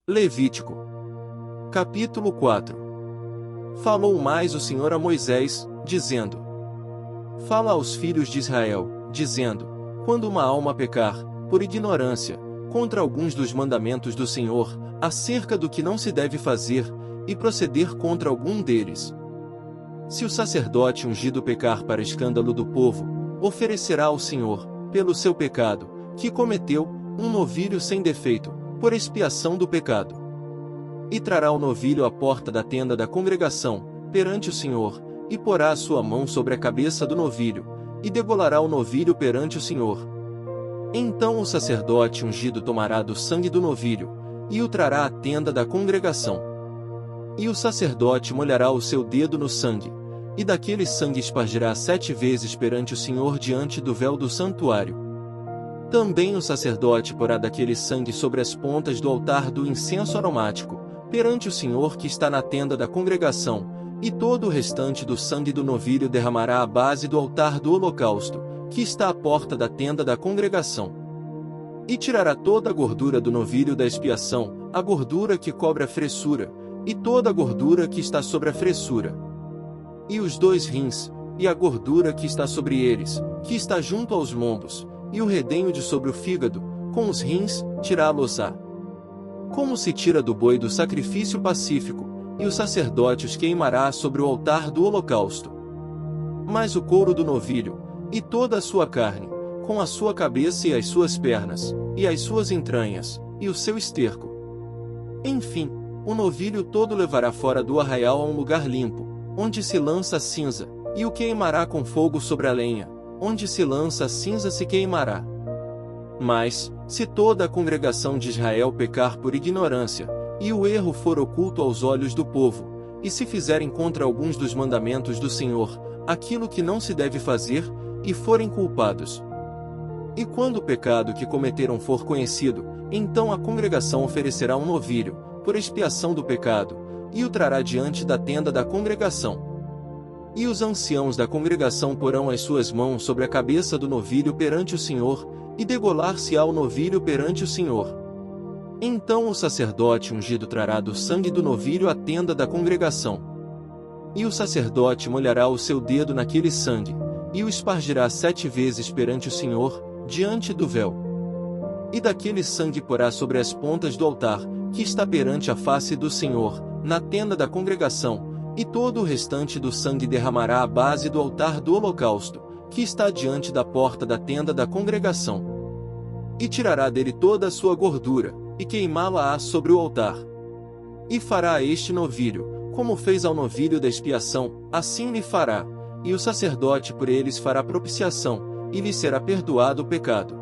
Levítico. Capítulo 4. Falou mais o Senhor a Moisés, dizendo: Fala aos filhos de Israel, dizendo: Quando uma alma pecar, por ignorância, contra alguns dos mandamentos do Senhor, acerca do que não se deve fazer, e proceder contra algum deles. Se o sacerdote ungido pecar para escândalo do povo, oferecerá ao Senhor, pelo seu pecado, que cometeu, um novilho sem defeito, por expiação do pecado. E trará o novilho à porta da tenda da congregação, perante o Senhor, e porá a sua mão sobre a cabeça do novilho, e degolará o novilho perante o Senhor. Então o sacerdote ungido tomará do sangue do novilho, e o trará à tenda da congregação. E o sacerdote molhará o seu dedo no sangue, e daquele sangue espargirá 7 vezes perante o Senhor diante do véu do santuário. Também o sacerdote porá daquele sangue sobre as pontas do altar do incenso aromático, perante o Senhor que está na tenda da congregação, e todo o restante do sangue do novilho derramará à base do altar do holocausto, que está à porta da tenda da congregação. E tirará toda a gordura do novilho da expiação, a gordura que cobre a fressura, e toda a gordura que está sobre a fressura. E os 2 rins, e a gordura que está sobre eles, que está junto aos lombos, e o redenho de sobre o fígado, com os rins, tirá-los-á. Como se tira do boi do sacrifício pacífico, e o sacerdote os queimará sobre o altar do holocausto. Mas o couro do novilho, e toda a sua carne, com a sua cabeça e as suas pernas, e as suas entranhas, e o seu esterco. Enfim, o novilho todo levará fora do arraial a um lugar limpo, onde se lança a cinza, e o queimará com fogo sobre a lenha, onde se lança a cinza se queimará. Mas, se toda a congregação de Israel pecar por ignorância, e o erro for oculto aos olhos do povo, e se fizerem contra alguns dos mandamentos do Senhor, aquilo que não se deve fazer, e forem culpados. E quando o pecado que cometeram for conhecido, então a congregação oferecerá um novilho, por expiação do pecado, e o trará diante da tenda da congregação. E os anciãos da congregação porão as suas mãos sobre a cabeça do novilho perante o Senhor, e degolar-se-á o novilho perante o Senhor. Então o sacerdote ungido trará do sangue do novilho à tenda da congregação. E o sacerdote molhará o seu dedo naquele sangue, e o espargirá 7 vezes perante o Senhor, diante do véu. E daquele sangue porá sobre as pontas do altar, que está perante a face do Senhor, na tenda da congregação, e todo o restante do sangue derramará à base do altar do holocausto, que está diante da porta da tenda da congregação. E tirará dele toda a sua gordura, e queimá-la-á sobre o altar. E fará a este novilho, como fez ao novilho da expiação, assim lhe fará, e o sacerdote por eles fará propiciação, e lhe será perdoado o pecado.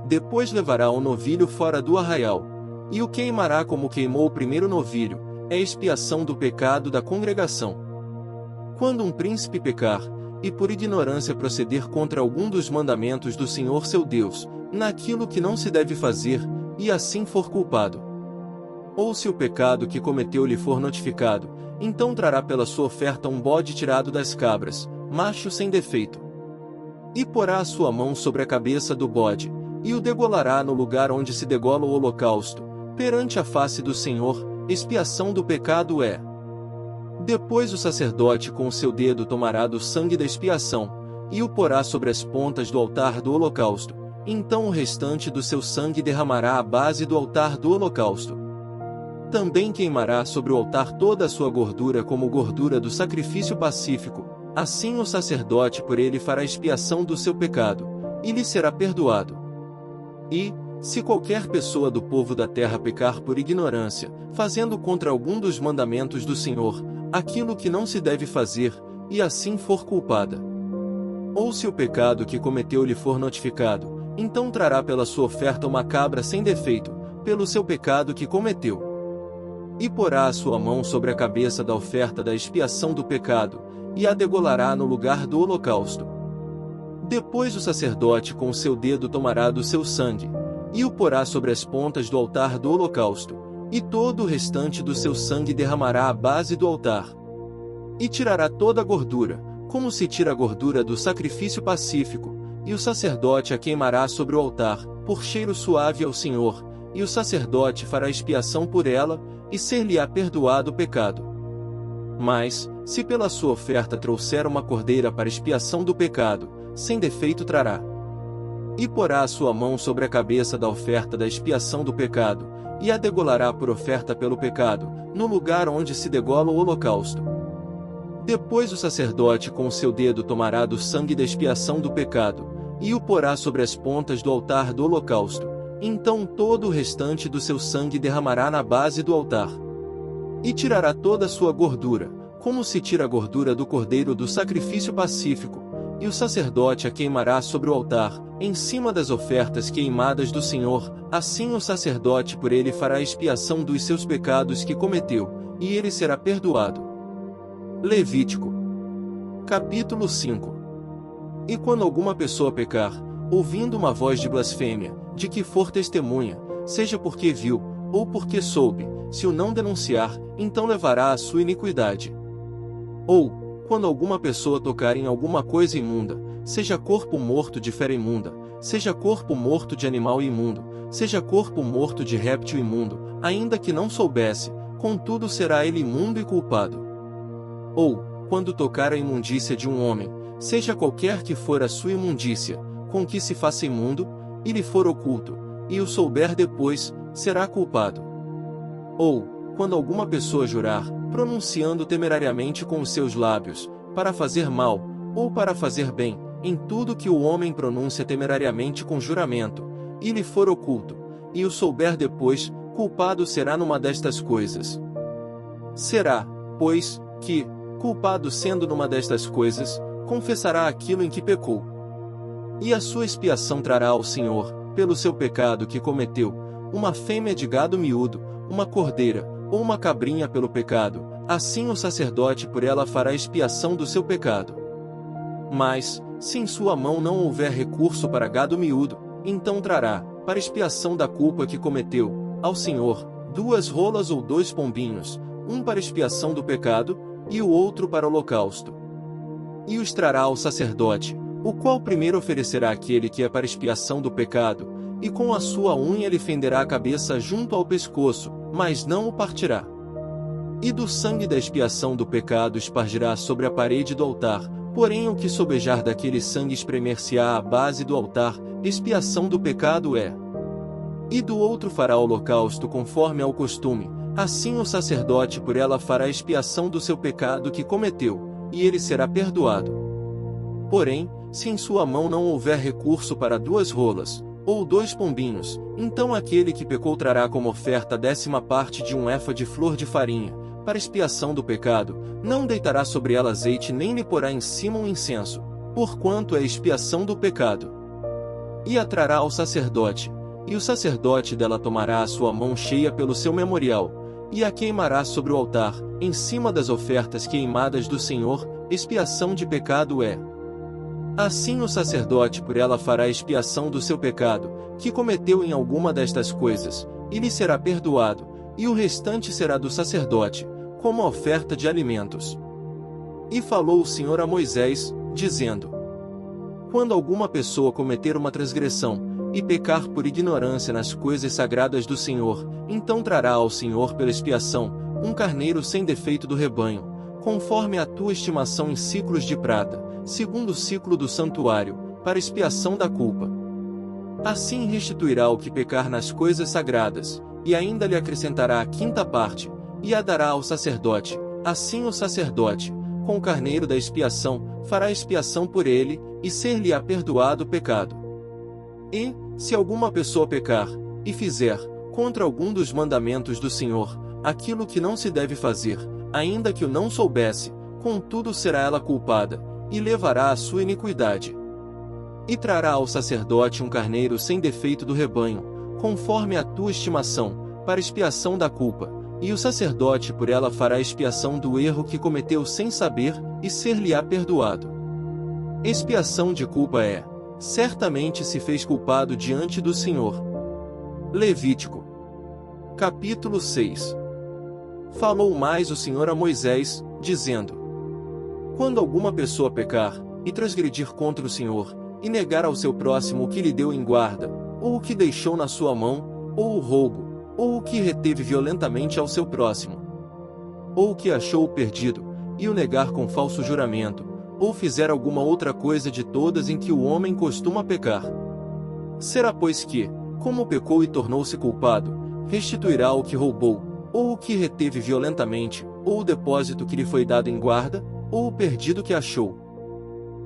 Depois levará o novilho fora do arraial, e o queimará como queimou o primeiro novilho, é expiação do pecado da congregação. Quando um príncipe pecar, e por ignorância proceder contra algum dos mandamentos do Senhor seu Deus, naquilo que não se deve fazer, e assim for culpado. Ou se o pecado que cometeu lhe for notificado, então trará pela sua oferta um bode tirado das cabras, macho sem defeito. E porá a sua mão sobre a cabeça do bode, e o degolará no lugar onde se degola o holocausto, perante a face do Senhor, expiação do pecado é. Depois o sacerdote com o seu dedo tomará do sangue da expiação, e o porá sobre as pontas do altar do holocausto, então o restante do seu sangue derramará à base do altar do holocausto. Também queimará sobre o altar toda a sua gordura como gordura do sacrifício pacífico, assim o sacerdote por ele fará expiação do seu pecado, e lhe será perdoado. E, se qualquer pessoa do povo da terra pecar por ignorância, fazendo contra algum dos mandamentos do Senhor, aquilo que não se deve fazer, e assim for culpada. Ou se o pecado que cometeu lhe for notificado, então trará pela sua oferta uma cabra sem defeito, pelo seu pecado que cometeu. E porá a sua mão sobre a cabeça da oferta da expiação do pecado, e a degolará no lugar do holocausto. Depois o sacerdote com o seu dedo tomará do seu sangue, e o porá sobre as pontas do altar do holocausto, e todo o restante do seu sangue derramará à base do altar. E tirará toda a gordura, como se tira a gordura do sacrifício pacífico, e o sacerdote a queimará sobre o altar, por cheiro suave ao Senhor, e o sacerdote fará expiação por ela, e ser-lhe-á perdoado o pecado. Mas, se pela sua oferta trouxer uma cordeira para expiação do pecado, sem defeito trará. E porá a sua mão sobre a cabeça da oferta da expiação do pecado, e a degolará por oferta pelo pecado, no lugar onde se degola o holocausto. Depois o sacerdote com o seu dedo tomará do sangue da expiação do pecado, e o porá sobre as pontas do altar do holocausto. Então todo o restante do seu sangue derramará na base do altar. E tirará toda a sua gordura, como se tira a gordura do cordeiro do sacrifício pacífico, e o sacerdote a queimará sobre o altar, em cima das ofertas queimadas do Senhor. Assim o sacerdote por ele fará expiação dos seus pecados que cometeu, e ele será perdoado. Levítico. Capítulo 5. E quando alguma pessoa pecar, ouvindo uma voz de blasfêmia, de que for testemunha, seja porque viu, ou porque soube, se o não denunciar, então levará a sua iniquidade. Ou, quando alguma pessoa tocar em alguma coisa imunda, seja corpo morto de fera imunda, seja corpo morto de animal imundo, seja corpo morto de réptil imundo, ainda que não soubesse, contudo será ele imundo e culpado. Ou, quando tocar a imundícia de um homem, seja qualquer que for a sua imundícia, com que se faça imundo, e lhe for oculto, e o souber depois, será culpado. Ou, quando alguma pessoa jurar, pronunciando temerariamente com os seus lábios, para fazer mal, ou para fazer bem, em tudo que o homem pronuncia temerariamente com juramento, e lhe for oculto, e o souber depois, culpado será numa destas coisas. Será, pois, que, culpado sendo numa destas coisas, confessará aquilo em que pecou. E a sua expiação trará ao Senhor, pelo seu pecado que cometeu, uma fêmea de gado miúdo, uma cordeira, ou uma cabrinha pelo pecado, assim o sacerdote por ela fará expiação do seu pecado. Mas, se em sua mão não houver recurso para gado miúdo, então trará, para expiação da culpa que cometeu, ao Senhor, 2 rolas ou 2 pombinhos, um para expiação do pecado, e o outro para holocausto. E os trará ao sacerdote, o qual primeiro oferecerá aquele que é para expiação do pecado, e com a sua unha lhe fenderá a cabeça junto ao pescoço, mas não o partirá. E do sangue da expiação do pecado espargirá sobre a parede do altar, porém o que sobejar daquele sangue espremer-se-á à base do altar, expiação do pecado é. E do outro fará holocausto conforme ao costume, assim o sacerdote por ela fará expiação do seu pecado que cometeu, e ele será perdoado. Porém, se em sua mão não houver recurso para 2 rolas, ou 2 pombinhos, então aquele que pecou trará como oferta a 10ª parte de um efa de flor de farinha, para expiação do pecado, não deitará sobre ela azeite nem lhe porá em cima um incenso, porquanto é expiação do pecado. E a trará ao sacerdote, e o sacerdote dela tomará a sua mão cheia pelo seu memorial, e a queimará sobre o altar, em cima das ofertas queimadas do Senhor, expiação de pecado é. Assim o sacerdote por ela fará expiação do seu pecado, que cometeu em alguma destas coisas, e lhe será perdoado, e o restante será do sacerdote, como oferta de alimentos. E falou o Senhor a Moisés, dizendo: Quando alguma pessoa cometer uma transgressão, e pecar por ignorância nas coisas sagradas do Senhor, então trará ao Senhor pela expiação, um carneiro sem defeito do rebanho, conforme a tua estimação em siclos de prata, segundo o ciclo do santuário, para expiação da culpa. Assim restituirá o que pecar nas coisas sagradas, e ainda lhe acrescentará a 5ª parte, e a dará ao sacerdote. Assim o sacerdote, com o carneiro da expiação, fará expiação por ele, e ser-lhe-á perdoado o pecado. E, se alguma pessoa pecar, e fizer, contra algum dos mandamentos do Senhor, aquilo que não se deve fazer, ainda que o não soubesse, contudo será ela culpada, e levará a sua iniquidade. E trará ao sacerdote um carneiro sem defeito do rebanho, conforme a tua estimação, para expiação da culpa, e o sacerdote por ela fará expiação do erro que cometeu sem saber, e ser-lhe-á perdoado. Expiação de culpa é: certamente se fez culpado diante do Senhor. Levítico. Capítulo 6. Falou mais o Senhor a Moisés, dizendo: Quando alguma pessoa pecar, e transgredir contra o Senhor, e negar ao seu próximo o que lhe deu em guarda, ou o que deixou na sua mão, ou o roubo, ou o que reteve violentamente ao seu próximo, ou o que achou o perdido, e o negar com falso juramento, ou fizer alguma outra coisa de todas em que o homem costuma pecar. Será pois que, como pecou e tornou-se culpado, restituirá o que roubou, ou o que reteve violentamente, ou o depósito que lhe foi dado em guarda, ou o perdido que achou,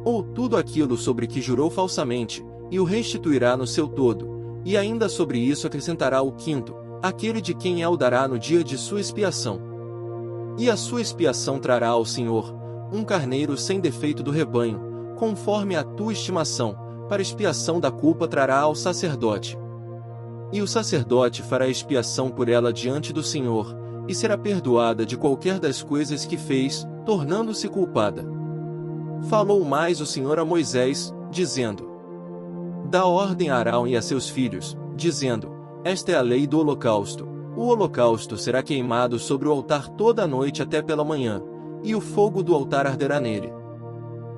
ou tudo aquilo sobre que jurou falsamente, e o restituirá no seu todo, e ainda sobre isso acrescentará o quinto, aquele de quem o dará no dia de sua expiação. E a sua expiação trará ao Senhor um carneiro sem defeito do rebanho, conforme a tua estimação, para expiação da culpa trará ao sacerdote. E o sacerdote fará expiação por ela diante do Senhor, e será perdoada de qualquer das coisas que fez, tornando-se culpada. Falou mais o Senhor a Moisés, dizendo: Dá ordem a Arão e a seus filhos, dizendo: Esta é a lei do holocausto. O holocausto será queimado sobre o altar toda a noite até pela manhã, e o fogo do altar arderá nele.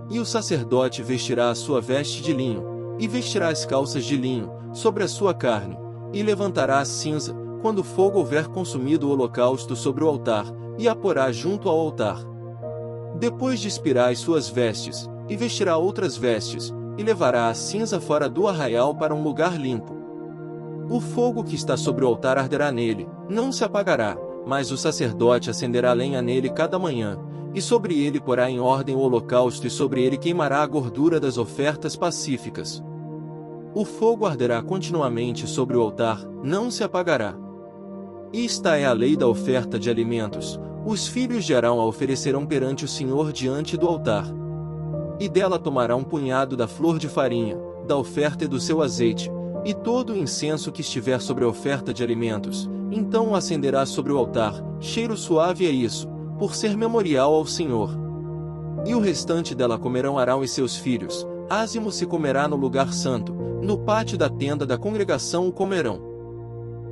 E o sacerdote vestirá a sua veste de linho, e vestirá as calças de linho, sobre a sua carne, e levantará a cinza, quando o fogo houver consumido o holocausto sobre o altar, e a porá junto ao altar. Depois despirá as suas vestes, e vestirá outras vestes, e levará a cinza fora do arraial para um lugar limpo. O fogo que está sobre o altar arderá nele, não se apagará, mas o sacerdote acenderá lenha nele cada manhã, e sobre ele porá em ordem o holocausto e sobre ele queimará a gordura das ofertas pacíficas. O fogo arderá continuamente sobre o altar, não se apagará. E esta é a lei da oferta de alimentos: os filhos de Arão a oferecerão perante o Senhor diante do altar. E dela tomará um punhado da flor de farinha, da oferta e do seu azeite, e todo o incenso que estiver sobre a oferta de alimentos, então o acenderá sobre o altar, cheiro suave é isso, por ser memorial ao Senhor. E o restante dela comerão Arão e seus filhos, ázimo se comerá no lugar santo, no pátio da tenda da congregação o comerão.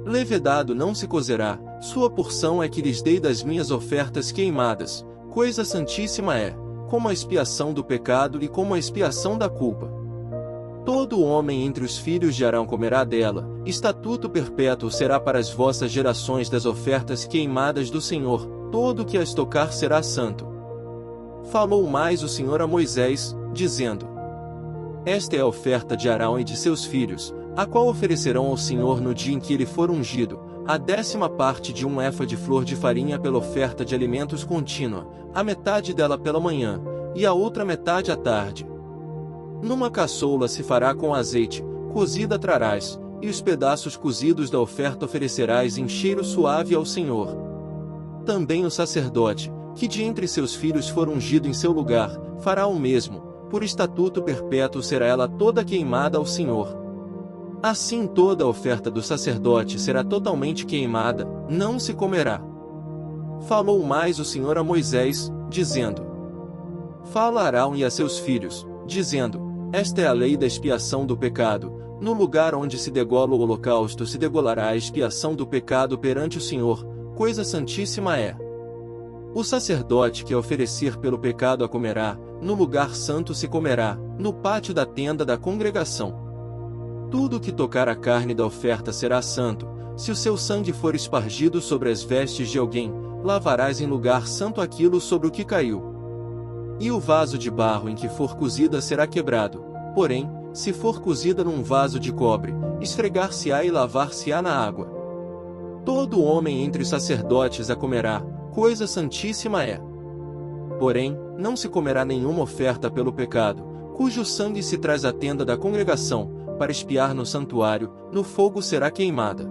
Levedado não se cozerá, sua porção é que lhes dei das minhas ofertas queimadas, coisa santíssima é, como a expiação do pecado e como a expiação da culpa. Todo homem entre os filhos de Arão comerá dela, estatuto perpétuo será para as vossas gerações das ofertas queimadas do Senhor, todo que as tocar será santo. Falou mais o Senhor a Moisés, dizendo: Esta é a oferta de Arão e de seus filhos, a qual oferecerão ao Senhor no dia em que ele for ungido, a 10ª parte de um efa de flor de farinha pela oferta de alimentos contínua, a metade dela pela manhã, e a outra metade à tarde. Numa caçoula se fará com azeite, cozida trarás, e os pedaços cozidos da oferta oferecerás em cheiro suave ao Senhor. Também o sacerdote, que de entre seus filhos for ungido em seu lugar, fará o mesmo, por estatuto perpétuo será ela toda queimada ao Senhor. Assim toda a oferta do sacerdote será totalmente queimada, não se comerá. Falou mais o Senhor a Moisés, dizendo: Fala a Arão e a seus filhos, dizendo: Esta é a lei da expiação do pecado, no lugar onde se degola o holocausto se degolará a expiação do pecado perante o Senhor, coisa santíssima é. O sacerdote que a oferecer pelo pecado a comerá, no lugar santo se comerá, no pátio da tenda da congregação. Tudo que tocar a carne da oferta será santo, se o seu sangue for espargido sobre as vestes de alguém, lavarás em lugar santo aquilo sobre o que caiu. E o vaso de barro em que for cozida será quebrado, porém, se for cozida num vaso de cobre, esfregar-se-á e lavar-se-á na água. Todo homem entre os sacerdotes a comerá, coisa santíssima é. Porém, não se comerá nenhuma oferta pelo pecado, cujo sangue se traz à tenda da congregação, para expiar no santuário, no fogo será queimada.